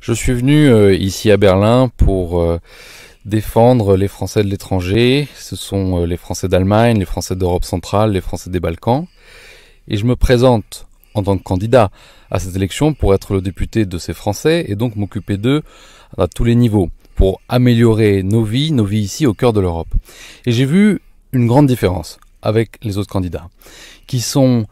Je suis venu ici à Berlin pour défendre les Français de l'étranger. Ce sont les Français d'Allemagne, les Français d'Europe centrale, les Français des Balkans. Et je me présente en tant que candidat à cette élection pour être le député de ces Français et donc m'occuper d'eux à tous les niveaux pour améliorer nos vies ici au cœur de l'Europe. Et j'ai vu une grande différence avec les autres candidats qui sont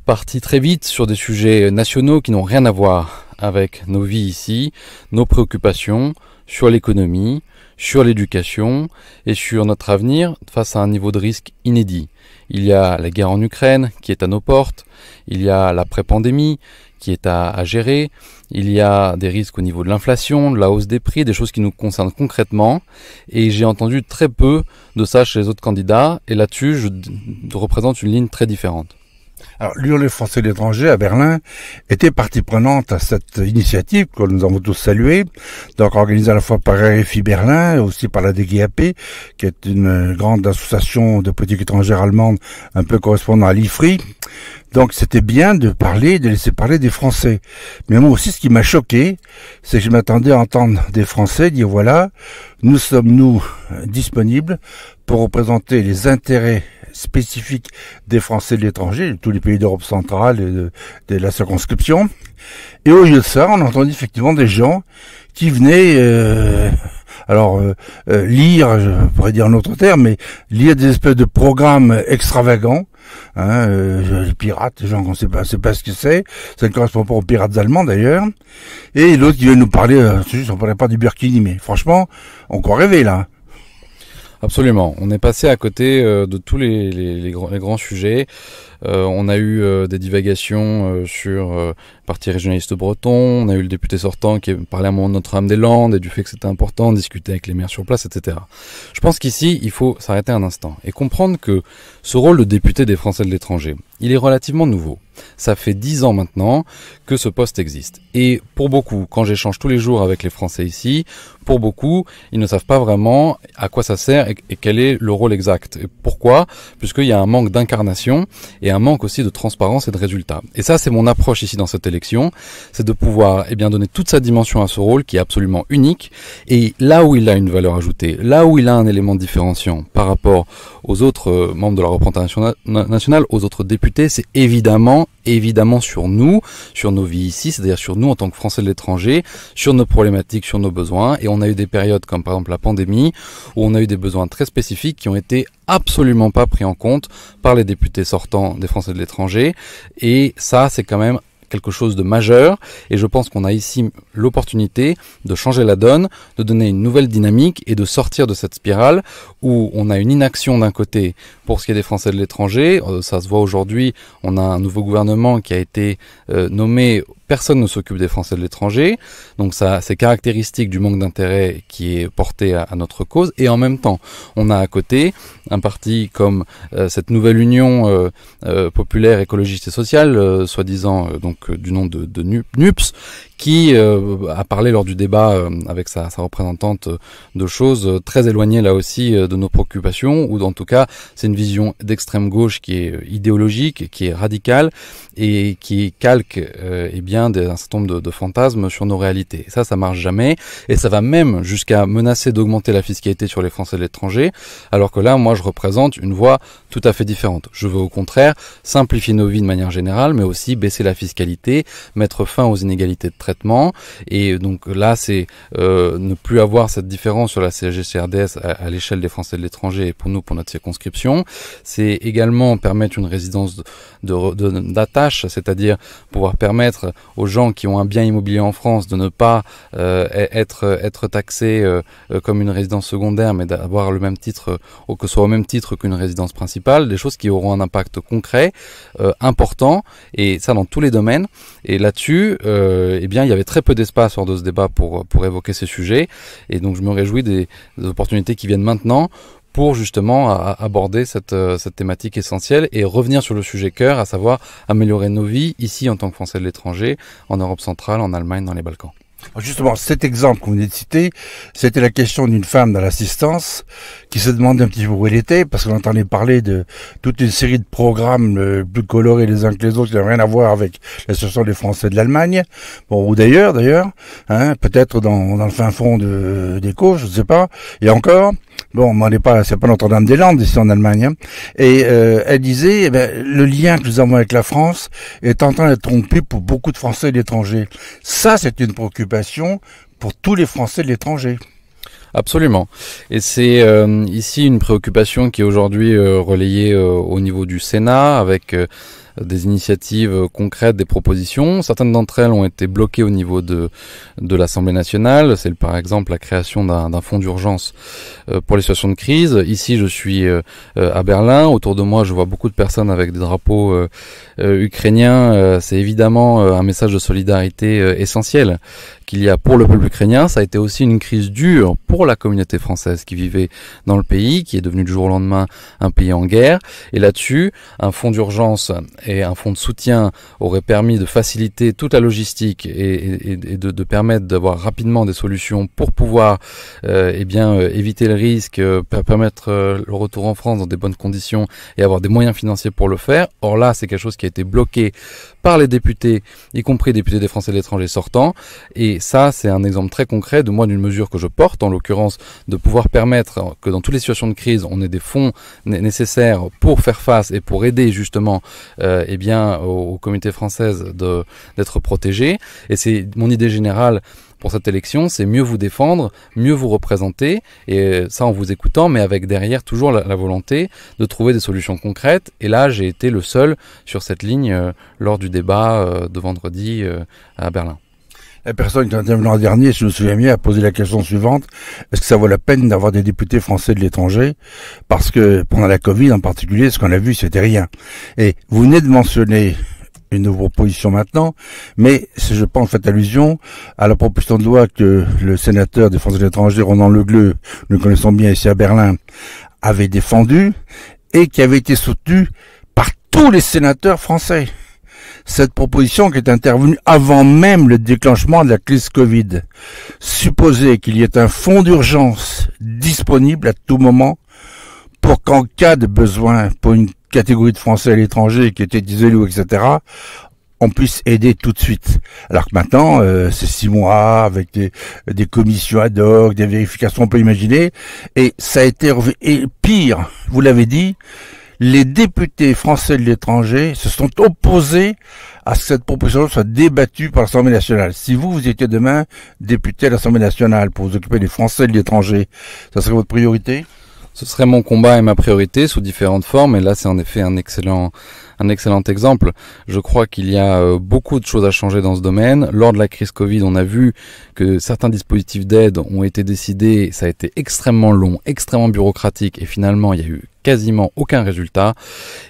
partis très vite sur des sujets nationaux qui n'ont rien à voir avec nos vies ici, nos préoccupations sur l'économie, sur l'éducation et sur notre avenir face à un niveau de risque inédit. Il y a la guerre en Ukraine qui est à nos portes, il y a l'après-pandémie qui est à gérer, il y a des risques au niveau de l'inflation, de la hausse des prix, des choses qui nous concernent concrètement, et j'ai entendu très peu de ça chez les autres candidats, et là-dessus je représente une ligne très différente. Alors, l'Union des Français de l'étranger à Berlin était partie prenante à cette initiative que nous avons tous saluée, donc organisée à la fois par RFI Berlin et aussi par la DGAP, qui est une grande association de politique étrangère allemande, un peu correspondant à l'IFRI. Donc c'était bien de laisser parler des Français. Mais moi aussi, ce qui m'a choqué, c'est que je m'attendais à entendre des Français dire voilà, nous sommes disponibles pour représenter les intérêts spécifiques des Français de l'étranger, de tous les pays d'Europe centrale et de la circonscription. Et au lieu de ça, on a entendu effectivement des gens qui venaient lire, je pourrais dire un autre terme, mais lire des espèces de programmes extravagants, les pirates, les gens qu'on sait pas ce que c'est, ça ne correspond pas aux pirates allemands d'ailleurs, et l'autre qui veut nous parler, on parlait pas du Burkini, mais franchement, on croit rêver là. Absolument, on est passé à côté de tous les grands sujets. On a eu des divagations sur le parti régionaliste breton, on a eu le député sortant qui parlait à un moment de Notre-Dame-des-Landes et du fait que c'était important de discuter avec les maires sur place, etc. Je pense qu'ici, il faut s'arrêter un instant et comprendre que ce rôle de député des Français de l'étranger, il est relativement nouveau. Ça fait 10 ans maintenant que ce poste existe. Et pour beaucoup, quand j'échange tous les jours avec les Français ici, pour beaucoup, ils ne savent pas vraiment à quoi ça sert et quel est le rôle exact. Et pourquoi ? Puisqu'il y a un manque d'incarnation et un manque aussi de transparence et de résultats. Et ça, c'est mon approche ici dans cette élection, c'est de pouvoir donner toute sa dimension à ce rôle qui est absolument unique. Et là où il a une valeur ajoutée, là où il a un élément différenciant par rapport aux autres membres de la représentation nationale, aux autres députés, c'est évidemment sur nous, sur nos vies ici, c'est-à-dire sur nous en tant que Français de l'étranger, sur nos problématiques, sur nos besoins. Et on a eu des périodes comme par exemple la pandémie, où on a eu des besoins très spécifiques qui ont été absolument pas pris en compte par les députés sortants des Français de l'étranger. Et ça, c'est quand même quelque chose de majeur, et je pense qu'on a ici l'opportunité de changer la donne, de donner une nouvelle dynamique et de sortir de cette spirale où on a une inaction d'un côté pour ce qui est des Français de l'étranger. Ça se voit aujourd'hui, on a un nouveau gouvernement qui a été nommé. Personne ne s'occupe des Français de l'étranger, donc ça, c'est caractéristique du manque d'intérêt qui est porté à notre cause. Et en même temps, on a à côté un parti comme cette nouvelle union populaire, écologiste et sociale, soi-disant du nom de NUPS, qui a parlé lors du débat avec sa représentante de choses très éloignées là aussi de nos préoccupations, ou en tout cas c'est une vision d'extrême gauche qui est idéologique, qui est radicale et qui calque un certain nombre de fantasmes sur nos réalités. Ça marche jamais, et ça va même jusqu'à menacer d'augmenter la fiscalité sur les Français de l'étranger, alors que là, moi, je représente une voie tout à fait différente. Je veux au contraire simplifier nos vies de manière générale, mais aussi baisser la fiscalité, mettre fin aux inégalités de traitement, et donc là, c'est ne plus avoir cette différence sur la CSG-CRDS à l'échelle des Français de l'étranger, et pour nous, pour notre circonscription. C'est également permettre une résidence d'attache, c'est-à-dire pouvoir permettre aux gens qui ont un bien immobilier en France de ne pas être taxés comme une résidence secondaire, mais d'avoir le même titre, ou que ce soit au même titre qu'une résidence principale, des choses qui auront un impact concret, important, et ça dans tous les domaines. Et là-dessus, il y avait très peu d'espace lors de ce débat pour évoquer ces sujets, et donc je me réjouis des opportunités qui viennent maintenant pour justement aborder cette thématique essentielle et revenir sur le sujet cœur, à savoir améliorer nos vies ici en tant que Français de l'étranger, en Europe centrale, en Allemagne, dans les Balkans. Justement, cet exemple que vous venez de citer, c'était la question d'une femme dans l'assistance qui se demandait un petit peu où elle était, parce qu'on entendait parler de toute une série de programmes plus colorés les uns que les autres, qui n'avaient rien à voir avec l'association des Français de l'Allemagne, bon, ou d'ailleurs, hein, peut-être dans le fin fond des Cauches, je ne sais pas, et encore. Bon, c'est pas Notre-Dame-des-Landes ici en Allemagne, hein. Et elle disait, le lien que nous avons avec la France est en train d'être rompu pour beaucoup de Français de l'étranger. Ça, c'est une préoccupation pour tous les Français de l'étranger. Absolument. Et c'est ici une préoccupation qui est aujourd'hui relayée au niveau du Sénat avec des initiatives concrètes, des propositions. Certaines d'entre elles ont été bloquées au niveau de l'Assemblée nationale. C'est par exemple la création d'un fonds d'urgence pour les situations de crise. Ici, je suis à Berlin. Autour de moi, je vois beaucoup de personnes avec des drapeaux ukrainiens. C'est évidemment un message de solidarité essentiel qu'il y a pour le peuple ukrainien. Ça a été aussi une crise dure pour la communauté française qui vivait dans le pays, qui est devenu du jour au lendemain un pays en guerre. Et là-dessus, un fonds d'urgence et un fonds de soutien auraient permis de faciliter toute la logistique et de permettre d'avoir rapidement des solutions pour pouvoir éviter le risque, permettre le retour en France dans des bonnes conditions et avoir des moyens financiers pour le faire. Or là, c'est quelque chose qui a été bloqué par les députés, y compris députés des Français de l'étranger sortants. Et ça, c'est un exemple très concret d'une mesure que je porte, en l'occurrence de pouvoir permettre que dans toutes les situations de crise, on ait des fonds nécessaires pour faire face et pour aider justement aux communautés françaises d'être protégées. Et c'est mon idée générale pour cette élection, c'est mieux vous défendre, mieux vous représenter, et ça en vous écoutant, mais avec derrière toujours la volonté de trouver des solutions concrètes. Et là, j'ai été le seul sur cette ligne lors du débat de vendredi à Berlin. La personne qui a intervenu l'an dernier, si je me souviens bien, a posé la question suivante: est-ce que ça vaut la peine d'avoir des députés français de l'étranger? Parce que pendant la Covid en particulier, ce qu'on a vu, c'était rien. Et vous venez de mentionner une proposition maintenant, mais je pense, faites allusion à la proposition de loi que le sénateur des Français de l'étranger, Ronan Le Gleut, nous connaissons bien ici à Berlin, avait défendu et qui avait été soutenue par tous les sénateurs français. Cette proposition qui est intervenue avant même le déclenchement de la crise Covid supposait qu'il y ait un fonds d'urgence disponible à tout moment pour qu'en cas de besoin pour une catégorie de Français à l'étranger qui étaient des élus, etc., on puisse aider tout de suite. Alors que maintenant, c'est 6 mois avec des commissions ad hoc, des vérifications, on peut imaginer, et ça a été et pire, vous l'avez dit, les députés français de l'étranger se sont opposés à ce que cette proposition soit débattue par l'Assemblée nationale. Si vous étiez demain député à l'Assemblée nationale pour vous occuper des Français de l'étranger, ça serait votre priorité ? Ce serait mon combat et ma priorité sous différentes formes, et là c'est en effet un excellent exemple. Je crois qu'il y a beaucoup de choses à changer dans ce domaine. Lors de la crise Covid, on a vu que certains dispositifs d'aide ont été décidés, ça a été extrêmement long, extrêmement bureaucratique, et finalement il y a eu quasiment aucun résultat.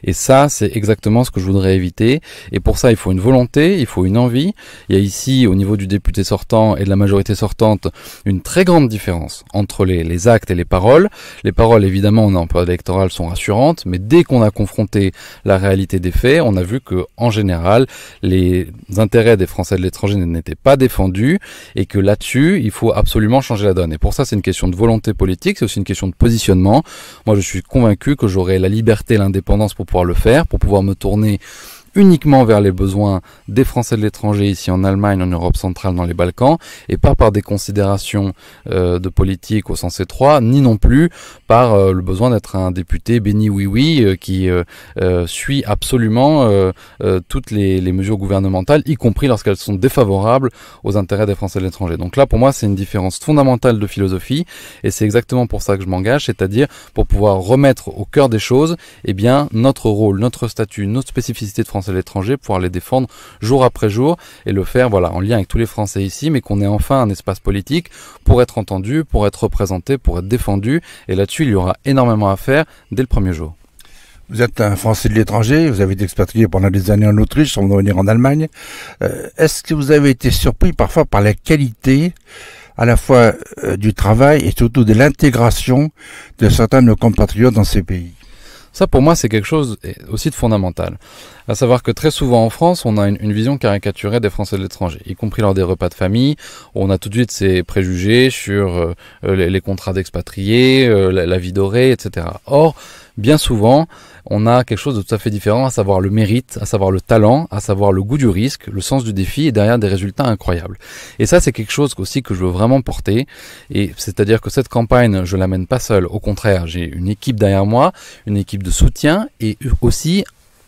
Et ça, c'est exactement ce que je voudrais éviter. Et pour ça, il faut une volonté, il faut une envie. Il y a ici, au niveau du député sortant et de la majorité sortante, une très grande différence entre les actes et les paroles. Les paroles, évidemment, en période électorale sont rassurantes, mais dès qu'on a confronté la réalité des faits, on a vu que, en général, les intérêts des Français de l'étranger n'étaient pas défendus et que là-dessus, il faut absolument changer la donne. Et pour ça, c'est une question de volonté politique, c'est aussi une question de positionnement. Moi, je suis convaincu que j'aurai la liberté et l'indépendance pour pouvoir le faire, pour pouvoir me tourner uniquement vers les besoins des Français de l'étranger ici en Allemagne, en Europe centrale, dans les Balkans, et pas par des considérations de politique au sens étroit, ni non plus par le besoin d'être un député béni oui qui suit absolument toutes les mesures gouvernementales, y compris lorsqu'elles sont défavorables aux intérêts des Français de l'étranger. Donc là, pour moi, c'est une différence fondamentale de philosophie, et c'est exactement pour ça que je m'engage, c'est-à-dire pour pouvoir remettre au cœur des choses, notre rôle, notre statut, notre spécificité de Français à l'étranger, pouvoir les défendre jour après jour et le faire en lien avec tous les Français ici, mais qu'on ait enfin un espace politique pour être entendu, pour être représenté, pour être défendu, et là-dessus il y aura énormément à faire dès le premier jour. Vous êtes un Français de l'étranger, vous avez été expatrié pendant des années en Autriche, sans revenir en Allemagne. Est-ce que vous avez été surpris parfois par la qualité à la fois du travail et surtout de l'intégration de certains de nos compatriotes dans ces pays ? Ça, pour moi, c'est quelque chose aussi de fondamental. À savoir que très souvent en France, on a une vision caricaturée des Français de l'étranger, y compris lors des repas de famille, où on a tout de suite ces préjugés sur les contrats d'expatriés, la vie dorée, etc. Or, bien souvent, on a quelque chose de tout à fait différent, à savoir le mérite, à savoir le talent, à savoir le goût du risque, le sens du défi et derrière des résultats incroyables. Et ça, c'est quelque chose aussi que je veux vraiment porter. Et c'est-à-dire que cette campagne, je l'amène pas seule. Au contraire, j'ai une équipe derrière moi, une équipe de soutien et aussi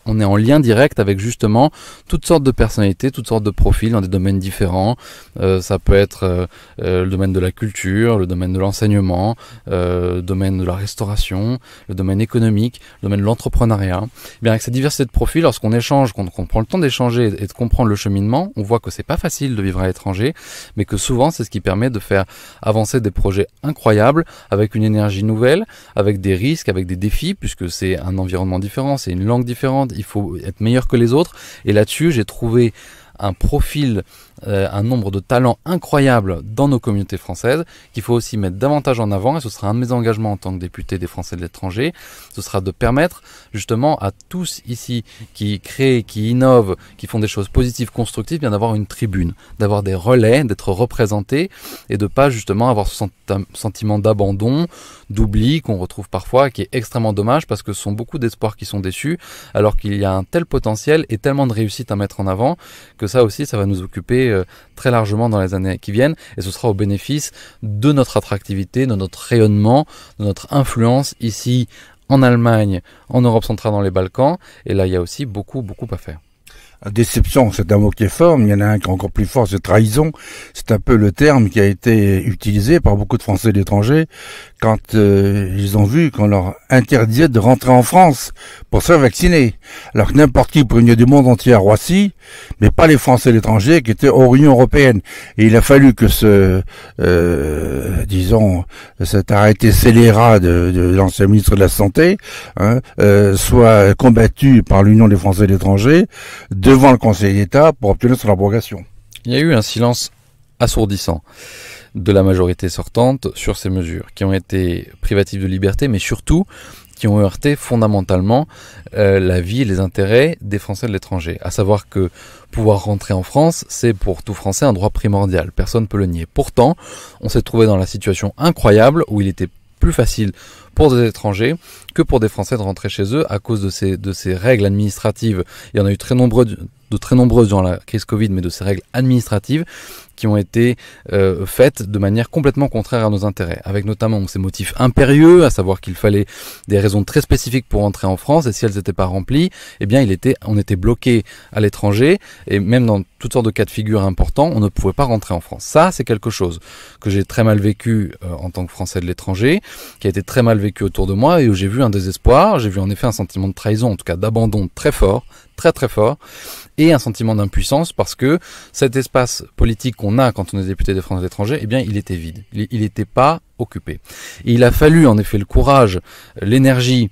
on est en lien direct avec justement toutes sortes de personnalités, toutes sortes de profils dans des domaines différents. Ça peut être le domaine de la culture, le domaine de l'enseignement, le domaine de la restauration, le domaine économique, le domaine de l'entrepreneuriat. Eh bien, avec cette diversité de profils, lorsqu'on échange, qu'on prend le temps d'échanger et de comprendre le cheminement, on voit que c'est pas facile de vivre à l'étranger, mais que souvent c'est ce qui permet de faire avancer des projets incroyables avec une énergie nouvelle, avec des risques, avec des défis, puisque c'est un environnement différent, c'est une langue différente. Il faut être meilleur que les autres. Et là-dessus, j'ai trouvé un profil, un nombre de talents incroyables dans nos communautés françaises qu'il faut aussi mettre davantage en avant, et ce sera un de mes engagements en tant que député des Français de l'étranger. Ce sera de permettre justement à tous ici qui créent, qui innovent, qui font des choses positives, constructives, bien d'avoir une tribune, d'avoir des relais, d'être représentés et de pas justement avoir ce sentiment d'abandon, d'oubli qu'on retrouve parfois, qui est extrêmement dommage parce que ce sont beaucoup d'espoirs qui sont déçus alors qu'il y a un tel potentiel et tellement de réussite à mettre en avant que ça aussi, ça va nous occuper très largement dans les années qui viennent et ce sera au bénéfice de notre attractivité, de notre rayonnement, de notre influence ici en Allemagne, en Europe centrale, dans les Balkans. Et là, il y a aussi beaucoup à faire. Déception, c'est un mot qui est fort, mais il y en a un qui est encore plus fort, c'est trahison. C'est un peu le terme qui a été utilisé par beaucoup de Français de l'étranger quand ils ont vu qu'on leur interdisait de rentrer en France pour se faire vacciner. Alors que n'importe qui pourrait venir du monde entier à Roissy, mais pas les Français de l'étranger qui étaient hors Union européenne. Et il a fallu que cet arrêté scélérat de l'ancien ministre de la Santé soit combattu par l'Union des Français de l'étranger devant le Conseil d'État pour obtenir son abrogation. Il y a eu un silence assourdissant de la majorité sortante sur ces mesures qui ont été privatives de liberté, mais surtout qui ont heurté fondamentalement la vie et les intérêts des Français de l'étranger. À savoir que pouvoir rentrer en France, c'est pour tout Français un droit primordial. Personne ne peut le nier. Pourtant, on s'est trouvé dans la situation incroyable où il était plus facile pour des étrangers que pour des Français de rentrer chez eux à cause de ces règles administratives. Il y en a eu très nombreuses durant la crise Covid, mais de ces règles administratives qui ont été faites de manière complètement contraire à nos intérêts, avec notamment ces motifs impérieux, à savoir qu'il fallait des raisons très spécifiques pour entrer en France, et si elles n'étaient pas remplies, eh bien on était bloqué à l'étranger, et même dans toutes sortes de cas de figure importants, on ne pouvait pas rentrer en France. Ça, c'est quelque chose que j'ai très mal vécu en tant que Français de l'étranger, qui a été très mal vécu autour de moi, et où j'ai vu un désespoir, j'ai vu en effet un sentiment de trahison, en tout cas d'abandon très fort, très fort, et un sentiment d'impuissance parce que cet espace politique qu'on a quand on est député des Français de l'étranger, eh bien, il était vide. Il n'était pas occupé. Et il a fallu, en effet, le courage, l'énergie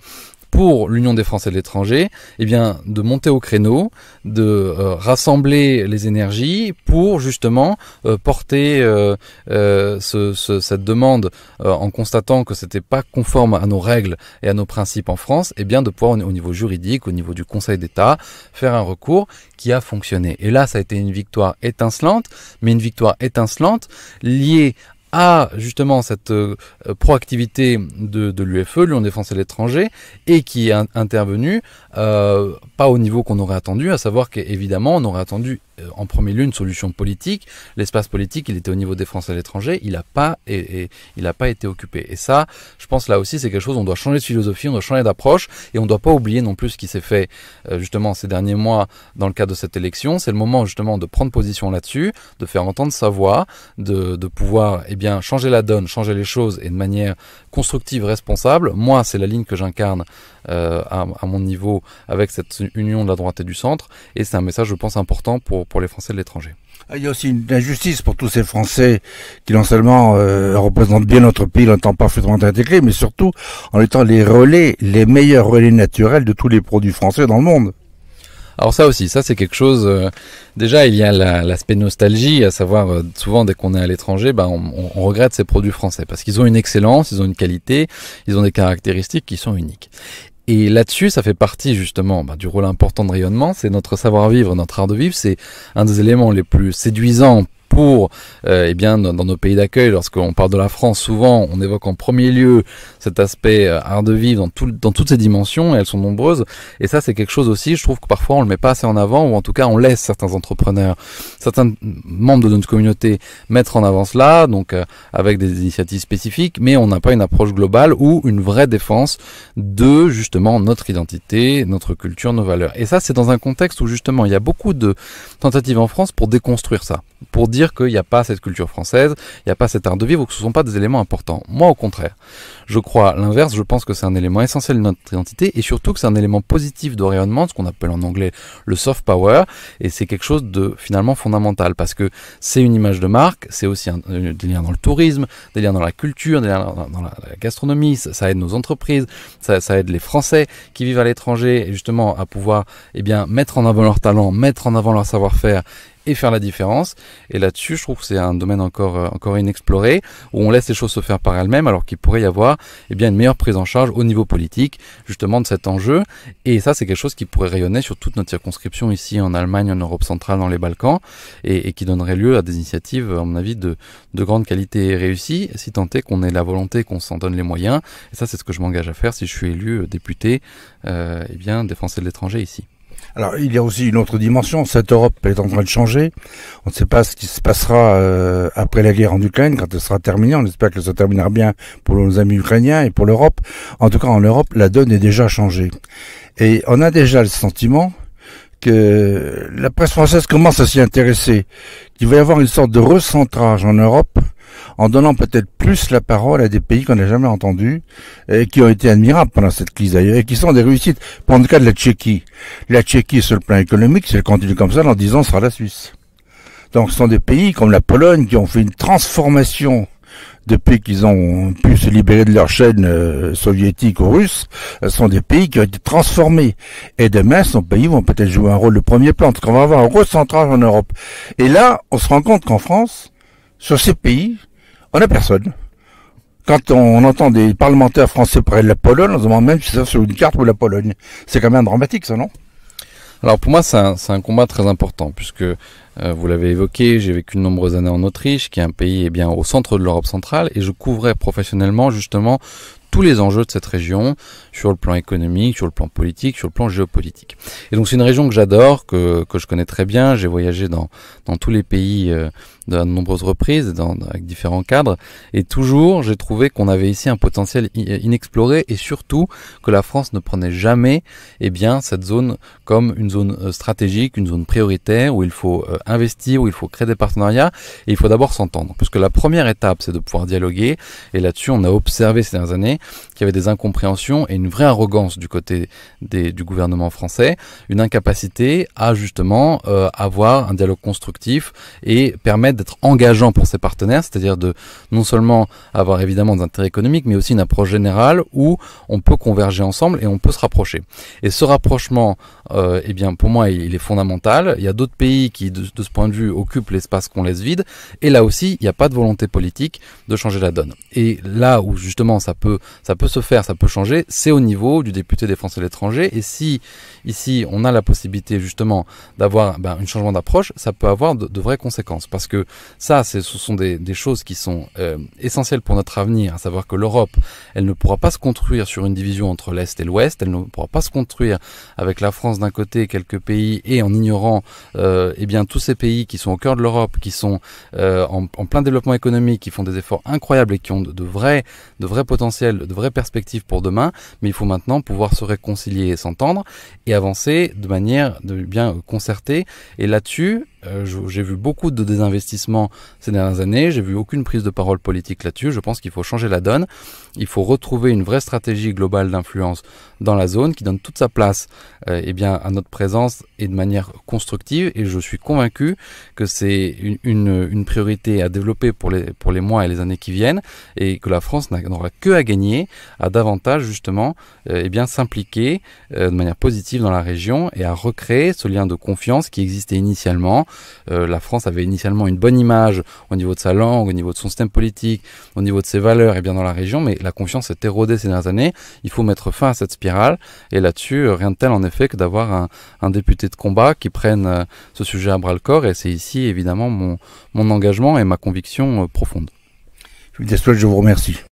pour l'Union des Français de l'étranger, eh bien, de monter au créneau, de rassembler les énergies pour justement porter cette demande en constatant que c'était pas conforme à nos règles et à nos principes en France, eh bien, de pouvoir au niveau juridique, au niveau du Conseil d'État, faire un recours qui a fonctionné. Et là, ça a été une victoire étincelante, mais une victoire étincelante liée à justement cette proactivité de l'UFE, l'Union des Français de l'étranger, et qui est intervenue pas au niveau qu'on aurait attendu, à savoir qu'évidemment on aurait attendu en premier lieu une solution politique. L'espace politique, il était au niveau des Français à l'étranger, il n'a pas été occupé. Et ça, je pense là aussi, c'est quelque chose, on doit changer de philosophie, on doit changer d'approche, et on ne doit pas oublier non plus ce qui s'est fait justement ces derniers mois dans le cadre de cette élection. C'est le moment justement de prendre position là-dessus, de faire entendre sa voix, de pouvoir changer la donne, changer les choses, et de manière constructive, responsable. Moi, c'est la ligne que j'incarne à mon niveau avec cette union de la droite et du centre, et c'est un message, je pense, important pour les Français de l'étranger. Il y a aussi une injustice pour tous ces Français qui non seulement représentent bien notre pays en étant parfaitement intégrés, mais surtout en étant les meilleurs relais naturels de tous les produits français dans le monde. Alors ça aussi, ça c'est quelque chose, déjà il y a l'aspect nostalgie, à savoir souvent dès qu'on est à l'étranger, on regrette ces produits français, parce qu'ils ont une excellence, ils ont une qualité, ils ont des caractéristiques qui sont uniques. Et là-dessus, ça fait partie justement du rôle important de rayonnement, c'est notre savoir-vivre, notre art de vivre, c'est un des éléments les plus séduisants pour dans nos pays d'accueil. Lorsqu'on parle de la France, souvent on évoque en premier lieu cet aspect art de vivre dans toutes ses dimensions, et elles sont nombreuses, et ça c'est quelque chose aussi, je trouve que parfois on le met pas assez en avant, ou en tout cas on laisse certains entrepreneurs, certains membres de notre communauté mettre en avant cela, donc avec des initiatives spécifiques, mais on n'a pas une approche globale ou une vraie défense de justement notre identité, notre culture, nos valeurs. Et ça c'est dans un contexte où justement il y a beaucoup de tentatives en France pour déconstruire ça, pour dire qu'il n'y a pas cette culture française, il n'y a pas cet art de vivre, ou que ce ne sont pas des éléments importants. Moi, au contraire, je crois l'inverse, je pense que c'est un élément essentiel de notre identité, et surtout que c'est un élément positif de rayonnement, ce qu'on appelle en anglais le soft power, et c'est quelque chose de finalement fondamental, parce que c'est une image de marque, c'est aussi des liens dans le tourisme, des liens dans la culture, des liens dans la gastronomie, ça aide nos entreprises, ça aide les Français qui vivent à l'étranger, justement à pouvoir mettre en avant leurs talents, mettre en avant leur savoir-faire, et faire la différence. Et là-dessus, je trouve que c'est un domaine encore inexploré, où on laisse les choses se faire par elles-mêmes, alors qu'il pourrait y avoir une meilleure prise en charge au niveau politique, justement, de cet enjeu. Et ça, c'est quelque chose qui pourrait rayonner sur toute notre circonscription ici en Allemagne, en Europe centrale, dans les Balkans, et qui donnerait lieu à des initiatives, à mon avis, de grande qualité et réussies, si tant est qu'on ait la volonté, qu'on s'en donne les moyens. Et ça, c'est ce que je m'engage à faire si je suis élu député, des Français de l'étranger ici. Alors, il y a aussi une autre dimension. Cette Europe est en train de changer. On ne sait pas ce qui se passera après la guerre en Ukraine, quand elle sera terminée. On espère que ça terminera bien pour nos amis ukrainiens et pour l'Europe. En tout cas, en Europe, la donne est déjà changée. Et on a déjà le sentiment que la presse française commence à s'y intéresser, qu'il va y avoir une sorte de recentrage en Europe, en donnant peut-être plus la parole à des pays qu'on n'a jamais entendus, et qui ont été admirables pendant cette crise d'ailleurs, et qui sont des réussites. Pour le cas de la Tchéquie. La Tchéquie, sur le plan économique, si elle continue comme ça, dans 10 ans, sera la Suisse. Donc ce sont des pays comme la Pologne qui ont fait une transformation depuis qu'ils ont pu se libérer de leur chaîne soviétique ou russe. Ce sont des pays qui ont été transformés. Et demain, ces pays vont peut-être jouer un rôle de premier plan, parce qu'on va avoir un recentrage en Europe. Et là, on se rend compte qu'en France, sur ces pays, on n'a personne. Quand on entend des parlementaires français parler de la Pologne, on se demande même si c'est sur une carte ou la Pologne. C'est quand même dramatique, ça, non? Alors pour moi, c'est un combat très important, puisque vous l'avez évoqué, j'ai vécu de nombreuses années en Autriche, qui est un pays au centre de l'Europe centrale, et je couvrais professionnellement justement tous les enjeux de cette région, sur le plan économique, sur le plan politique, sur le plan géopolitique. Et donc c'est une région que j'adore, que je connais très bien. J'ai voyagé dans tous les pays de nombreuses reprises, avec différents cadres, et toujours j'ai trouvé qu'on avait ici un potentiel inexploré, et surtout que la France ne prenait jamais cette zone comme une zone stratégique, une zone prioritaire, où il faut investir, où il faut créer des partenariats, et il faut d'abord s'entendre. Parce que la première étape, c'est de pouvoir dialoguer, et là-dessus on a observé ces dernières années qu'il y avait des incompréhensions et une vraie arrogance du côté du gouvernement français, une incapacité à justement avoir un dialogue constructif et permettre d'être engageant pour ses partenaires, c'est-à-dire de non seulement avoir évidemment des intérêts économiques, mais aussi une approche générale où on peut converger ensemble et on peut se rapprocher. Et ce rapprochement, pour moi, il est fondamental. Il y a d'autres pays qui, de ce point de vue, occupent l'espace qu'on laisse vide, et là aussi, il n'y a pas de volonté politique de changer la donne. Et là où justement ça peut se faire, ça peut changer, c'est au niveau du député des Français de l'étranger. Et si ici on a la possibilité justement d'avoir un changement d'approche, ça peut avoir de vraies conséquences, parce que ça, ce sont des choses qui sont essentielles pour notre avenir, à savoir que l'Europe, elle ne pourra pas se construire sur une division entre l'Est et l'Ouest, elle ne pourra pas se construire avec la France d'un côté, quelques pays, et en ignorant tous ces pays qui sont au cœur de l'Europe, qui sont en plein développement économique, qui font des efforts incroyables et qui ont de vrais potentiels, de vraies perspectives pour demain, mais il faut maintenant pouvoir se réconcilier et s'entendre et avancer de manière bien concertée. Et là-dessus, j'ai vu beaucoup de désinvestissements ces dernières années, j'ai vu aucune prise de parole politique là-dessus. Je pense qu'il faut changer la donne, il faut retrouver une vraie stratégie globale d'influence dans la zone qui donne toute sa place à notre présence et de manière constructive, et je suis convaincu que c'est une priorité à développer pour les mois et les années qui viennent, et que la France n'aura que à gagner à davantage justement s'impliquer de manière positive dans la région et à recréer ce lien de confiance qui existait initialement la France avait initialement une bonne image au niveau de sa langue, au niveau de son système politique, au niveau de ses valeurs et bien dans la région, mais la confiance s'est érodée ces dernières années. Il faut mettre fin à cette spirale et là-dessus, rien de tel en effet que d'avoir un député de combat qui prenne ce sujet à bras le corps, et c'est ici évidemment mon engagement et ma conviction profonde. Philippe Desclot, je vous remercie.